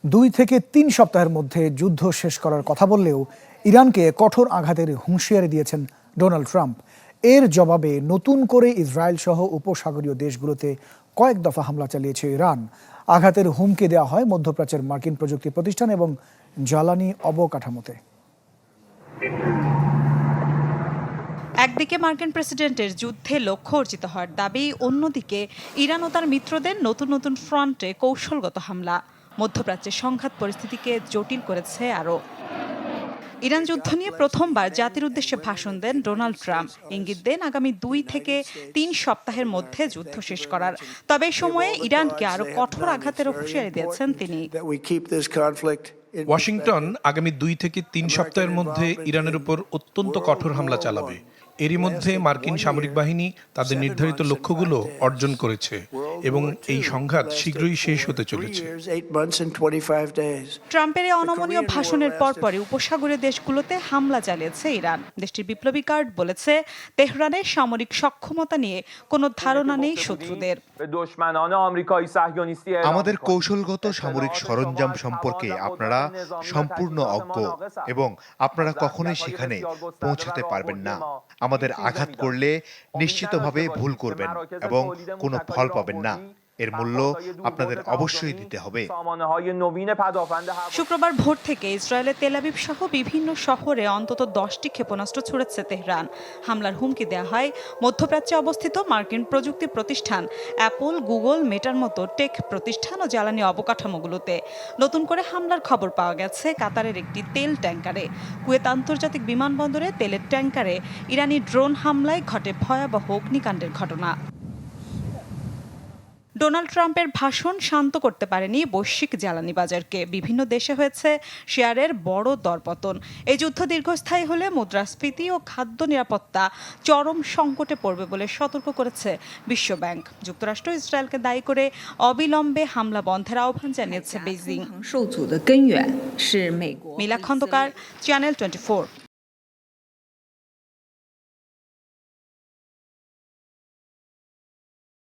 2 থেকে 3 সপ্তাহের মধ্যে যুদ্ধ শেষ করার কথা বললেও ইরানকে কঠোর আঘাতের হুঁশিয়ারি দিয়েছেন ডোনাল্ড ট্রাম্প। এর জবাবে নতুন করে ইসরায়েল সহ উপসাগরীয় দেশগুলোতে কয়েক দফা হামলা চালিয়েছে ইরান। আঘাতের হুমকি দেওয়া হয় মধ্যপ্রাচ্যের মার্কিন প্রযুক্তি প্রতিষ্ঠান এবং জ্বালানি অবকাঠামোতে। একদিকে মার্কিন প্রেসিডেন্টের যুদ্ধে লক্ষ্য অর্জিত হওয়ার দাবি, অন্যদিকে ইরান ও তার মিত্রদের নতুন নতুন ফ্রন্টে কৌশলগত হামলা মধ্যপ্রাচ্যের সংঘাত পরিস্থিতিকে জটিল করেছে আরও। ইরান যুদ্ধ নিয়ে প্রথমবার জাতির উদ্দেশ্যে ভাষণ দেন ডোনাল্ড ট্রাম্প। ইঙ্গিত দেন আগামী 2 থেকে 3 সপ্তাহের মধ্যে যুদ্ধ শেষ করার। তবে এই সময়ে ইরানকে আরও কঠোর আঘাতের হুঁশিয়ারি দিয়েছেন তিনি। ওয়াশিংটন আগামী 2 থেকে 3 সপ্তাহের মধ্যে ইরানের উপর অত্যন্ত কঠোর হামলা চালাবে। এরই মধ্যে মার্কিন সামরিক বাহিনী তাদের নির্ধারিত লক্ষ্যগুলো অর্জন করেছে এবং এই সংঘাত শীঘ্রই শেষ হতে চলেছে। ট্রাম্পের এই অনমনীয় ভাষণের পরপরই উপসাগরীয় দেশগুলোতে হামলা চালিয়েছে ইরান। দেশটির বিপ্লবী গার্ড বলেছে, তেহরানের সামরিক সক্ষমতা নিয়ে কোনো ধারণা নেই শত্রুদের। আমাদের কৌশলগত সামরিক সরঞ্জাম সম্পর্কে আপনারা সম্পূর্ণ অজ্ঞ এবং আপনারা কখনোই সেখানে পৌঁছাতে পারবেন না। আমাদের আঘাত করলে নিশ্চিতভাবে ভুল করবেন এবং কোনো ফল পাবেন না। এর মূল্য আপনাদের অবশ্যই দিতে হবে। শুক্রবার ভোর থেকে ইসরায়েলের তেল আবিব সহ বিভিন্ন শহরে অন্তত 10টি ক্ষেপণাস্ত্র ছুড়েছে তেহরান। হামলার হুমকি দেওয়া হয় মধ্যপ্রাচ্যে অবস্থিত মার্কিন প্রযুক্তি প্রতিষ্ঠান অ্যাপল, গুগল, মেটার মতো টেক প্রতিষ্ঠান ও জ্বালানি অবকাঠামোগুলোতে। নতুন করে হামলার খবর পাওয়া গেছে কাতারের একটি তেল ট্যাঙ্কারে। কুয়েত আন্তর্জাতিক বিমানবন্দরে তেলের ট্যাঙ্কারে ইরানি ড্রোন হামলায় ঘটে ভয়াবহ অগ্নিকাণ্ডের ঘটনা। ডোনাল্ড ট্রাম্পের ভাষণ শান্ত করতে পারেনি বৈশ্বিক জ্বালানি বাজারকে। বিভিন্ন দেশে হয়েছে শেয়ারের বড় দরপতন। এই যুদ্ধ দীর্ঘস্থায়ী হলে মুদ্রাস্ফীতি ও খাদ্য নিরাপত্তা চরম সংকটে পড়বে বলে সতর্ক করেছে বিশ্বব্যাংক। যুক্তরাষ্ট্র ইসরায়েলকে দায়ী করে অবিলম্বে হামলা বন্ধের আহ্বান জানিয়েছে বেইজিং। মিলা খন্দকার, চ্যানেল 24।